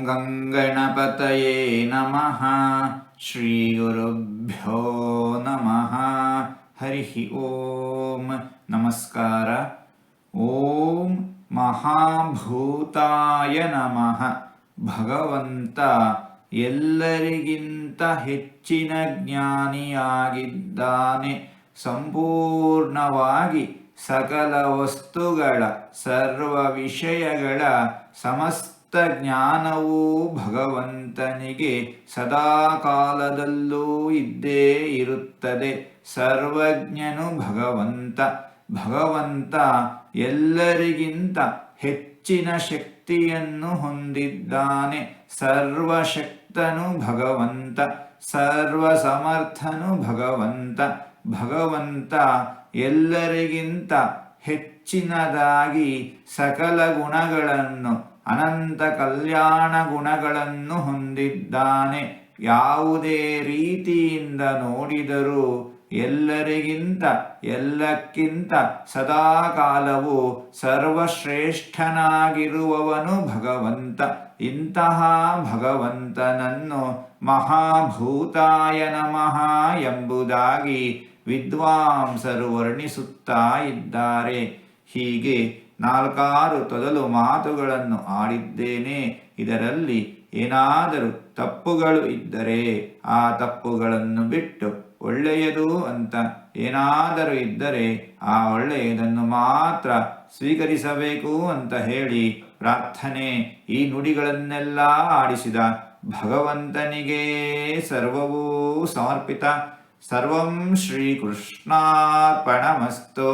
ಗಂಗಣಪತಯೇ ನಮಃ. ಶ್ರೀ ಗುರುಭ್ಯೋ ನಮಃ. ಹರಿ ಓಂ. ನಮಸ್ಕಾರ. ಓಂ ಮಹಾಭೂತಾಯ ನಮಃ. ಭಗವಂತ ಎಲ್ಲರಿಗಿಂತ ಹೆಚ್ಚಿನ ಜ್ಞಾನಿಯಾಗಿದ್ದಾನೆ. ಸಂಪೂರ್ಣವಾಗಿ ಸಕಲ ವಸ್ತುಗಳ ಸರ್ವ ವಿಷಯಗಳ ಸಮಸ್ತ ಜ್ಞಾನವೂ ಭಗವಂತನಿಗೆ ಸದಾಕಾಲದಲ್ಲೂ ಇದ್ದೇ ಇರುತ್ತದೆ. ಸರ್ವಜ್ಞನು ಭಗವಂತ. ಭಗವಂತ ಎಲ್ಲರಿಗಿಂತ ಹೆಚ್ಚಿನ ಶಕ್ತಿಯನ್ನು ಹೊಂದಿದ್ದಾನೆ. ಸರ್ವಶಕ್ತನು ಭಗವಂತ. ಸರ್ವಸಮರ್ಥನು ಭಗವಂತ. ಭಗವಂತ ಎಲ್ಲರಿಗಿಂತ ಹೆಚ್ಚಿನದಾಗಿ ಸಕಲ ಗುಣಗಳನ್ನು, ಅನಂತ ಕಲ್ಯಾಣ ಗುಣಗಳನ್ನು ಹೊಂದಿದ್ದಾನೆ. ಯಾವುದೇ ರೀತಿಯಿಂದ ನೋಡಿದರೂ ಎಲ್ಲರಿಗಿಂತ ಎಲ್ಲಕ್ಕಿಂತ ಸದಾಕಾಲವು ಸರ್ವಶ್ರೇಷ್ಠನಾಗಿರುವವನು ಭಗವಂತ. ಇಂತಹ ಭಗವಂತನನ್ನು ಮಹಾಭೂತಾಯ ನಮಃ ಎಂಬುದಾಗಿ ವಿದ್ವಾಂಸರು ವರ್ಣಿಸುತ್ತಾ ಇದ್ದಾರೆ. ಹೀಗೆ 4 ತೊದಲು ಮಾತುಗಳನ್ನು ಆಡಿದ್ದೇನೆ. ಇದರಲ್ಲಿ ಏನಾದರೂ ತಪ್ಪುಗಳು ಇದ್ದರೆ ಆ ತಪ್ಪುಗಳನ್ನು ಬಿಟ್ಟು ಒಳ್ಳೆಯದು ಅಂತ ಏನಾದರೂ ಇದ್ದರೆ ಆ ಒಳ್ಳೆಯದನ್ನು ಮಾತ್ರ ಸ್ವೀಕರಿಸಬೇಕು ಅಂತ ಹೇಳಿ ಪ್ರಾರ್ಥನೆ. ಈ ನುಡಿಗಳನ್ನೆಲ್ಲ ಆಡಿಸಿದ ಭಗವಂತನಿಗೆ ಸರ್ವವೂ ಸಮರ್ಪಿತ. ಸರ್ವಂ ಶ್ರೀಕೃಷ್ಣಾರ್ಪಣಮಸ್ತು.